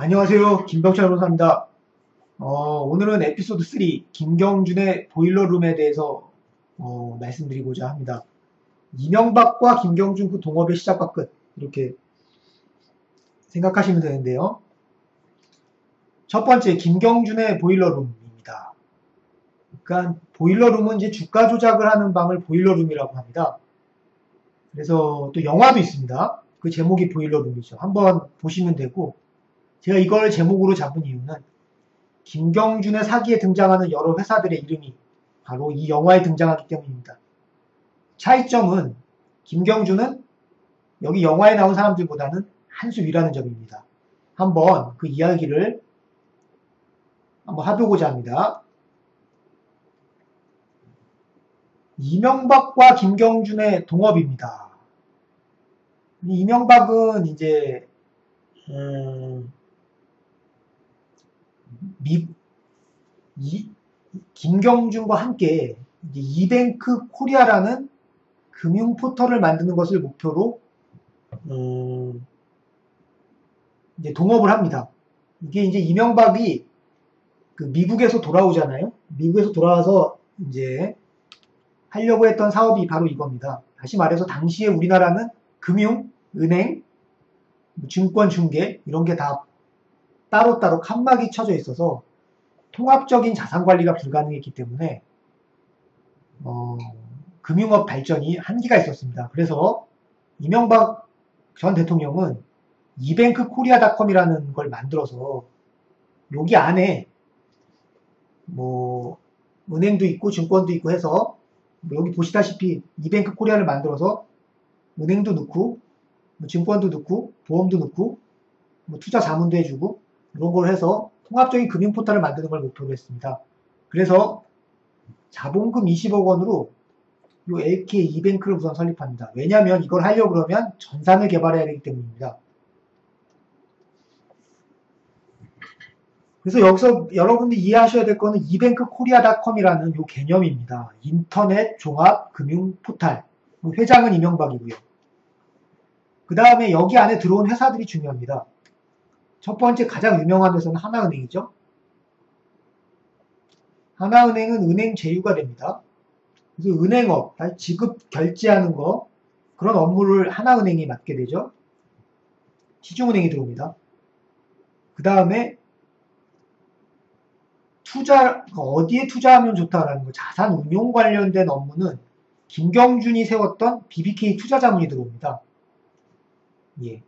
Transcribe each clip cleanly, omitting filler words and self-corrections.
안녕하세요. 김병철 변호사입니다. 오늘은 에피소드 3, 김경준의 보일러룸에 대해서 말씀드리고자 합니다. 이명박과 김경준 그 동업의 시작과 끝, 이렇게 생각하시면 되는데요. 첫 번째, 김경준의 보일러룸입니다. 그러니까 보일러룸은 이제 주가 조작을 하는 방을 보일러룸이라고 합니다. 그래서 또 영화도 있습니다. 그 제목이 보일러룸이죠. 한번 보시면 되고, 제가 이걸 제목으로 잡은 이유는 김경준의 사기에 등장하는 여러 회사들의 이름이 바로 이 영화에 등장하기 때문입니다. 차이점은 김경준은 여기 영화에 나온 사람들보다는 한 수 위라는 점입니다. 한번 그 이야기를 한번 해보고자 합니다. 이명박과 김경준의 동업입니다. 이명박은 이제 김경준과 함께 이제 이뱅크 코리아라는 금융 포털을 만드는 것을 목표로 이제 동업을 합니다. 이게 이제 이명박이 그 미국에서 돌아오잖아요. 미국에서 돌아와서 이제 하려고 했던 사업이 바로 이겁니다. 다시 말해서 당시에 우리나라는 금융, 은행, 증권 중개 이런 게 다 따로따로 칸막이 쳐져 있어서 통합적인 자산 관리가 불가능했기 때문에 금융업 발전이 한계가 있었습니다. 그래서 이명박 전 대통령은 이뱅크 코리아닷컴이라는 걸 만들어서 여기 안에 뭐 은행도 있고 증권도 있고 해서 여기 보시다시피 이뱅크 코리아를 만들어서 은행도 넣고 증권도 넣고 보험도 넣고 투자 자문도 해주고 이런 걸 해서 통합적인 금융 포털을 만드는 걸 목표로 했습니다. 그래서 자본금 20억 원으로 이 LK 이뱅크를 우선 설립합니다. 왜냐하면 이걸 하려고 그러면 전산을 개발해야 되기 때문입니다. 그래서 여기서 여러분들이 이해하셔야 될 거는 이뱅크 코리아닷컴이라는 이 개념입니다. 인터넷 종합 금융 포털. 회장은 이명박이고요. 그 다음에 여기 안에 들어온 회사들이 중요합니다. 첫 번째 가장 유명한 회사는 하나은행이죠. 하나은행은 은행 제휴가 됩니다. 그래서 은행업, 지급 결제하는 거 그런 업무를 하나은행이 맡게 되죠. 시중은행이 들어옵니다. 그 다음에 어디에 투자하면 좋다라는 거, 자산 운용 관련된 업무는 김경준이 세웠던 BBK 투자자문이 들어옵니다. 예.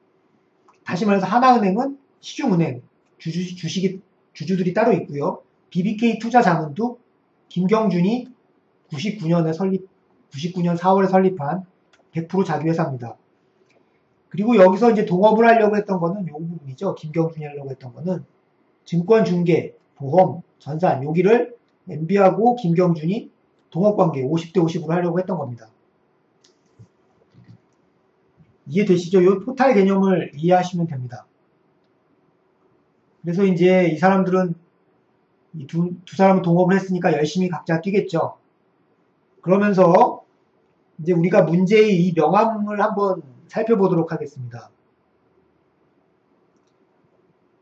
다시 말해서 하나은행은 시중은행, 주주들이 따로 있고요. BBK 투자자문도 김경준이 99년 4월에 설립한 100% 자기 회사입니다. 그리고 여기서 이제 동업을 하려고 했던 거는 요 부분이죠. 김경준이 하려고 했던 거는 증권 중개, 보험, 전산 여기를 MB하고 김경준이 동업관계 50대 50으로 하려고 했던 겁니다. 이해되시죠? 이 포탈 개념을 이해하시면 됩니다. 그래서 이제 이 사람들은 이 두 사람은 동업을 했으니까 열심히 각자 뛰겠죠. 그러면서 이제 우리가 문제의 이 명함을 한번 살펴보도록 하겠습니다.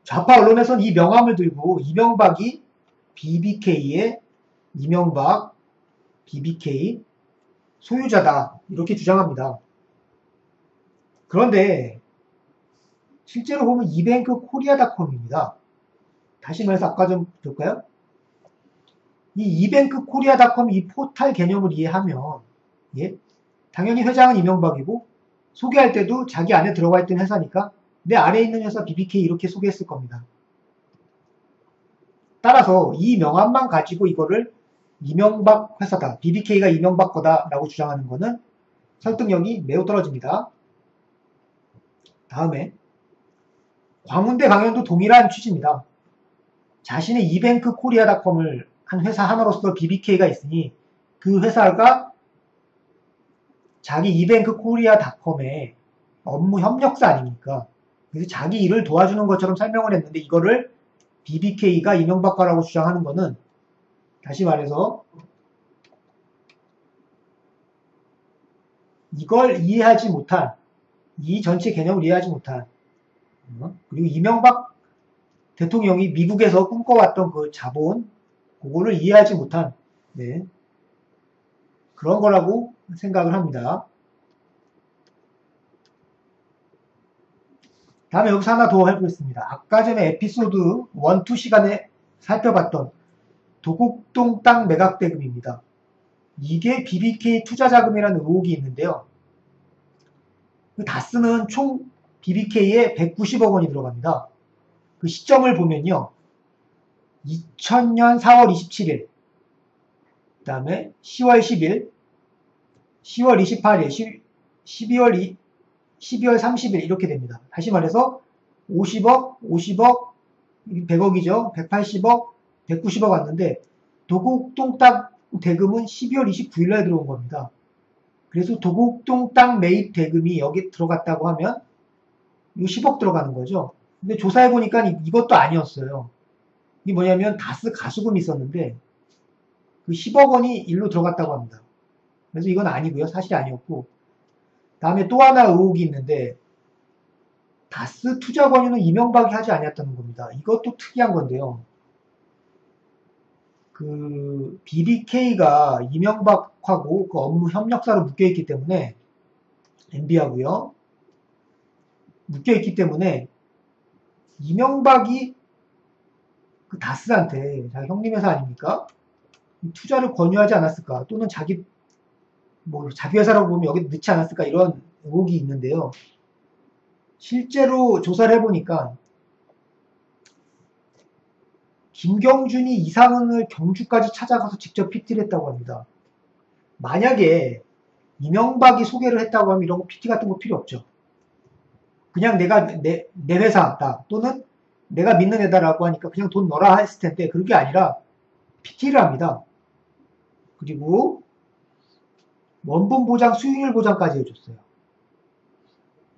좌파 언론에서는 이 명함을 들고 이명박이 BBK의 이명박 BBK 소유자다 이렇게 주장합니다. 그런데 실제로 보면 이뱅크 코리아닷컴입니다. 다시 말해서 아까 좀 볼까요? 이 이뱅크 코리아닷컴 이 포탈 개념을 이해하면 당연히 회장은 이명박이고 소개할 때도 자기 안에 들어가 있던 회사니까 내 아래에 있는 회사 BBK 이렇게 소개했을 겁니다. 따라서 이 명함만 가지고 이거를 이명박 회사다, BBK가 이명박 거다 라고 주장하는 거는 설득력이 매우 떨어집니다. 다음에 광운대 강연도 동일한 취지입니다. 자신의 이뱅크 코리아닷컴을 한 회사 하나로서 BBK가 있으니 그 회사가 자기 이뱅크 코리아닷컴의 업무 협력사 아닙니까? 그래서 자기 일을 도와주는 것처럼 설명을 했는데 이거를 BBK가 이명박 거라고 주장하는 거는 다시 말해서 이걸 이해하지 못한 이 전체 개념을 이해하지 못한 그리고 이명박 대통령이 미국에서 꿈꿔왔던 그 자본, 그거를 이해하지 못한, 네, 그런 거라고 생각을 합니다. 다음에 여기서 하나 더 해보겠습니다. 아까 전에 에피소드 1, 2 시간에 살펴봤던 도곡동 땅 매각 대금입니다. 이게 BBK 투자자금이라는 의혹이 있는데요. 그 다스는 총 BBK에 190억 원이 들어갑니다. 그 시점을 보면요. 2000년 4월 27일, 그 다음에 10월 10일, 10월 28일, 12월 30일 이렇게 됩니다. 다시 말해서 50억, 50억, 100억이죠. 180억, 190억 왔는데 도곡동 땅 대금은 12월 29일날 들어온 겁니다. 그래서 도곡동 땅 매입 대금이 여기 들어갔다고 하면 이 10억 들어가는 거죠. 근데 조사해보니까 이것도 아니었어요. 이게 뭐냐면 다스 가수금이 있었는데 그 10억 원이 일로 들어갔다고 합니다. 그래서 이건 아니고요. 사실이 아니었고, 다음에 또 하나 의혹이 있는데 다스 투자 권유는 이명박이 하지 않았다는 겁니다. 이것도 특이한 건데요. 그 BBK가 이명박하고 그 업무 협력사로 묶여있기 때문에 MB하고요. 묶여있기 때문에 이명박이 그 다스한테 자기 형님 회사 아닙니까? 투자를 권유하지 않았을까? 또는 자기 회사라고 보면 여기 넣지 않았을까? 이런 의혹이 있는데요. 실제로 조사를 해보니까 김경준이 이상은을 경주까지 찾아가서 직접 PT를 했다고 합니다. 만약에 이명박이 소개를 했다고 하면 이런 거 PT 같은 거 필요 없죠. 그냥 내가 내 회사다 또는 내가 믿는 애다라고 하니까 그냥 돈 넣어라 했을 텐데 그게 아니라 PT를 합니다. 그리고 원본 보장, 수익률 보장까지 해줬어요.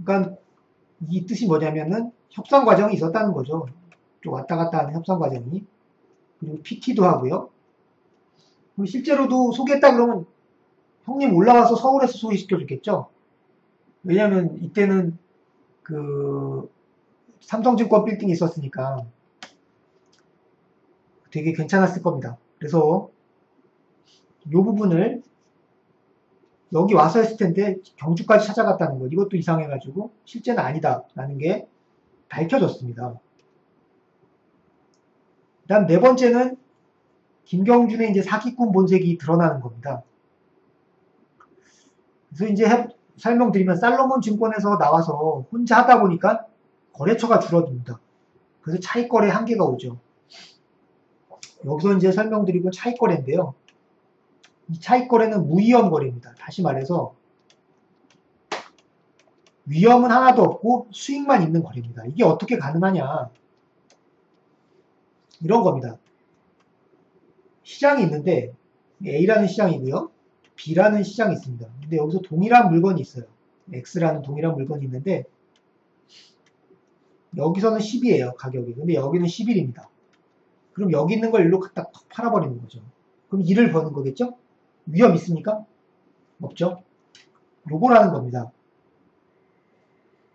그러니까 이 뜻이 뭐냐면은 협상 과정이 있었다는 거죠. 좀 왔다 갔다 하는 협상 과정이. 그리고 PT도 하고요. 그리고 실제로도 소개했다 그러면 형님 올라와서 서울에서 소개시켜줬겠죠. 왜냐면 이때는 그 삼성증권 빌딩이 있었으니까 되게 괜찮았을 겁니다. 그래서 이 부분을 여기 와서 했을 텐데 경주까지 찾아갔다는 거, 이것도 이상해가지고 실제는 아니다라는 게 밝혀졌습니다. 그 다음 네 번째는 김경준의 이제 사기꾼 본색이 드러나는 겁니다. 그래서 이제 설명드리면 살로몬 증권에서 나와서 혼자 하다 보니까 거래처가 줄어듭니다. 그래서 차익거래 한계가 오죠. 여기서 이제 설명드리고 차익거래인데요. 이 차익거래는 무위험 거래입니다. 다시 말해서 위험은 하나도 없고 수익만 있는 거래입니다. 이게 어떻게 가능하냐? 이런 겁니다. 시장이 있는데 A라는 시장이고요. B라는 시장이 있습니다. 근데 여기서 동일한 물건이 있어요. X라는 동일한 물건이 있는데 여기서는 10이에요. 가격이. 근데 여기는 11입니다. 그럼 여기 있는 걸 일로 갖다 탁 팔아버리는 거죠. 그럼 1을 버는 거겠죠? 위험 있습니까? 없죠? 요거라는 겁니다.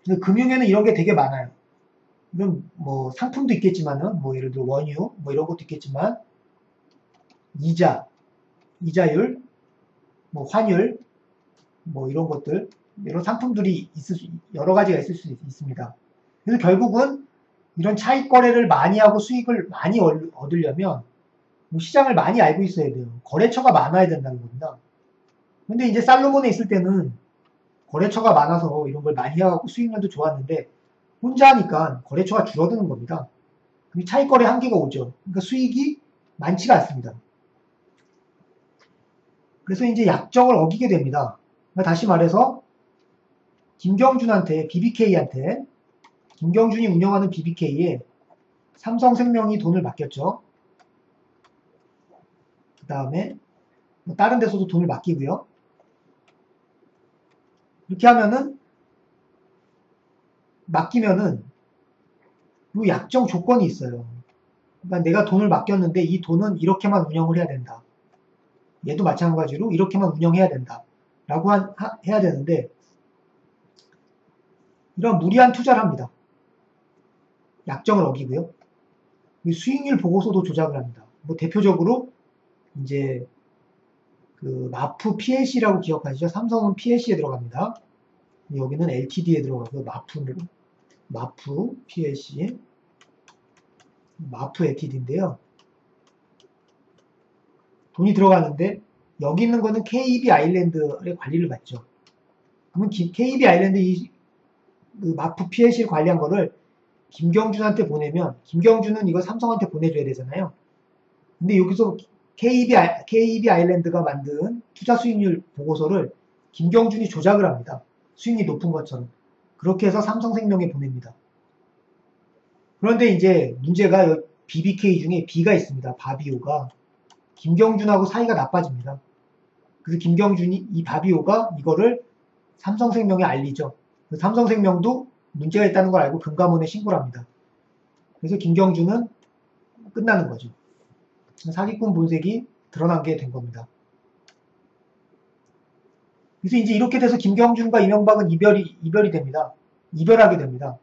근데 금융에는 이런 게 되게 많아요. 이런 뭐 상품도 있겠지만은 뭐 예를 들어 원유 뭐 이런 것도 있겠지만 이자율, 뭐 환율 뭐 이런 것들 이런 상품들이 여러 가지가 있을 수 있습니다. 그래서 결국은 이런 차익 거래를 많이 하고 수익을 많이 얻으려면 뭐 시장을 많이 알고 있어야 돼요. 거래처가 많아야 된다는 겁니다. 근데 이제 살로몬에 있을 때는 거래처가 많아서 이런 걸 많이 해갖고 수익률도 좋았는데 혼자 하니까 거래처가 줄어드는 겁니다. 그럼 차익 거래 한계가 오죠. 그러니까 수익이 많지가 않습니다. 그래서 이제 약정을 어기게 됩니다. 그러니까 다시 말해서 김경준한테 BBK한테 김경준이 운영하는 BBK에 삼성생명이 돈을 맡겼죠. 그 다음에 뭐 다른 데서도 돈을 맡기고요. 이렇게 하면은 맡기면은 이 약정 조건이 있어요. 그러니까 내가 돈을 맡겼는데 이 돈은 이렇게만 운영을 해야 된다. 얘도 마찬가지로 이렇게만 운영해야 된다. 라고 해야 되는데 이런 무리한 투자를 합니다. 약정을 어기고요. 수익률 보고서도 조작을 합니다. 뭐 대표적으로 이제 그 마프 PLC라고 기억하시죠? 삼성은 PLC에 들어갑니다. 여기는 LTD에 들어가고요. 마프 PLC, 마프 LTD인데요. 돈이 들어가는데 여기 있는 거는 KB 아일랜드의 관리를 받죠. 그러면 KB 아일랜드 그 마프 PLC를 관리한 거를 김경준한테 보내면 김경준은 이거 삼성한테 보내줘야 되잖아요. 근데 여기서 KB 아일랜드가 만든 투자 수익률 보고서를 김경준이 조작을 합니다. 수익률이 높은 것처럼. 그렇게 해서 삼성생명에 보냅니다. 그런데 이제 문제가 BBK 중에 B가 있습니다. 바비오가. 김경준하고 사이가 나빠집니다. 그래서 이 바비오가 이거를 삼성생명에 알리죠. 삼성생명도 문제가 있다는 걸 알고 금감원에 신고를 합니다. 그래서 김경준은 끝나는 거죠. 사기꾼 본색이 드러난 게 된 겁니다. 그래서 이제 이렇게 돼서 김경준과 이명박은 이별이 됩니다. 이별하게 됩니다.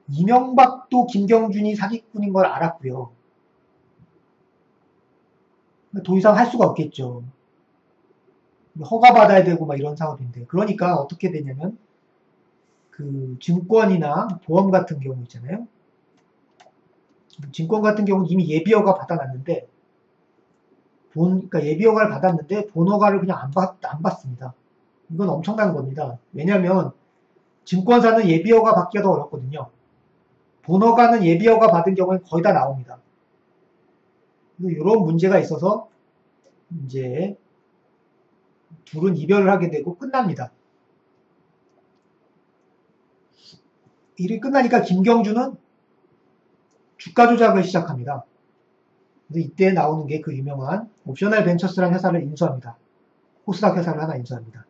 이명박도 김경준이 사기꾼인 걸 알았고요. 더 이상 할 수가 없겠죠. 허가받아야 되고 막 이런 사업인데. 그러니까 어떻게 되냐면 그 증권이나 보험 같은 경우 있잖아요. 증권 같은 경우는 이미 예비허가 받아놨는데 그러니까 예비허가를 받았는데 본허가를 그냥 안 받습니다. 이건 엄청난 겁니다. 왜냐하면 증권사는 예비허가 받기가 더 어렵거든요. 본허가는 예비허가 받은 경우에 거의 다 나옵니다. 이런 문제가 있어서 이제 둘은 이별을 하게 되고 끝납니다. 일이 끝나니까 김경준은 주가 조작을 시작합니다. 그래서 이때 나오는 게 그 유명한 옵셔널 벤처스라는 회사를 인수합니다. 코스닥 회사를 하나 인수합니다.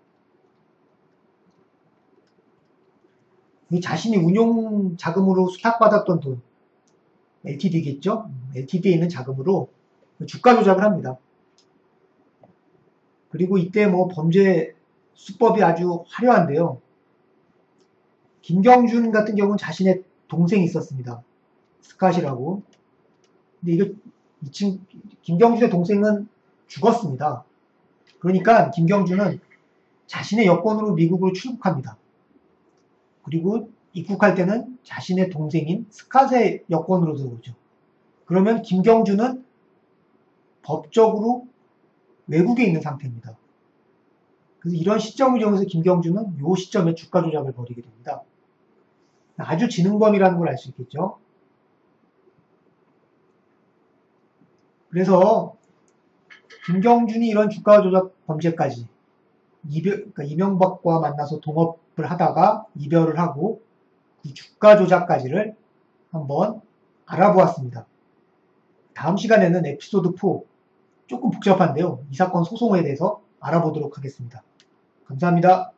자신이 운용 자금으로 수탁받았던 돈, LTD겠죠? LTD에 있는 자금으로 주가 조작을 합니다. 그리고 이때 뭐 범죄 수법이 아주 화려한데요. 김경준 같은 경우는 자신의 동생이 있었습니다. 스캇이라고. 근데 김경준의 동생은 죽었습니다. 그러니까 김경준은 자신의 여권으로 미국으로 출국합니다. 그리고 입국할 때는 자신의 동생인 스캇의 여권으로 들어오죠. 그러면 김경준은 법적으로 외국에 있는 상태입니다. 그래서 이런 시점을 이용해서 김경준은 이 시점에 주가 조작을 벌이게 됩니다. 아주 지능범이라는 걸 알 수 있겠죠. 그래서 김경준이 이런 주가 조작 범죄까지 그러니까 이명박과 만나서 동업을 하다가 이별을 하고 그 주가 조작까지를 한번 알아보았습니다. 다음 시간에는 에피소드 4 조금 복잡한데요. 이 사건 소송에 대해서 알아보도록 하겠습니다. 감사합니다.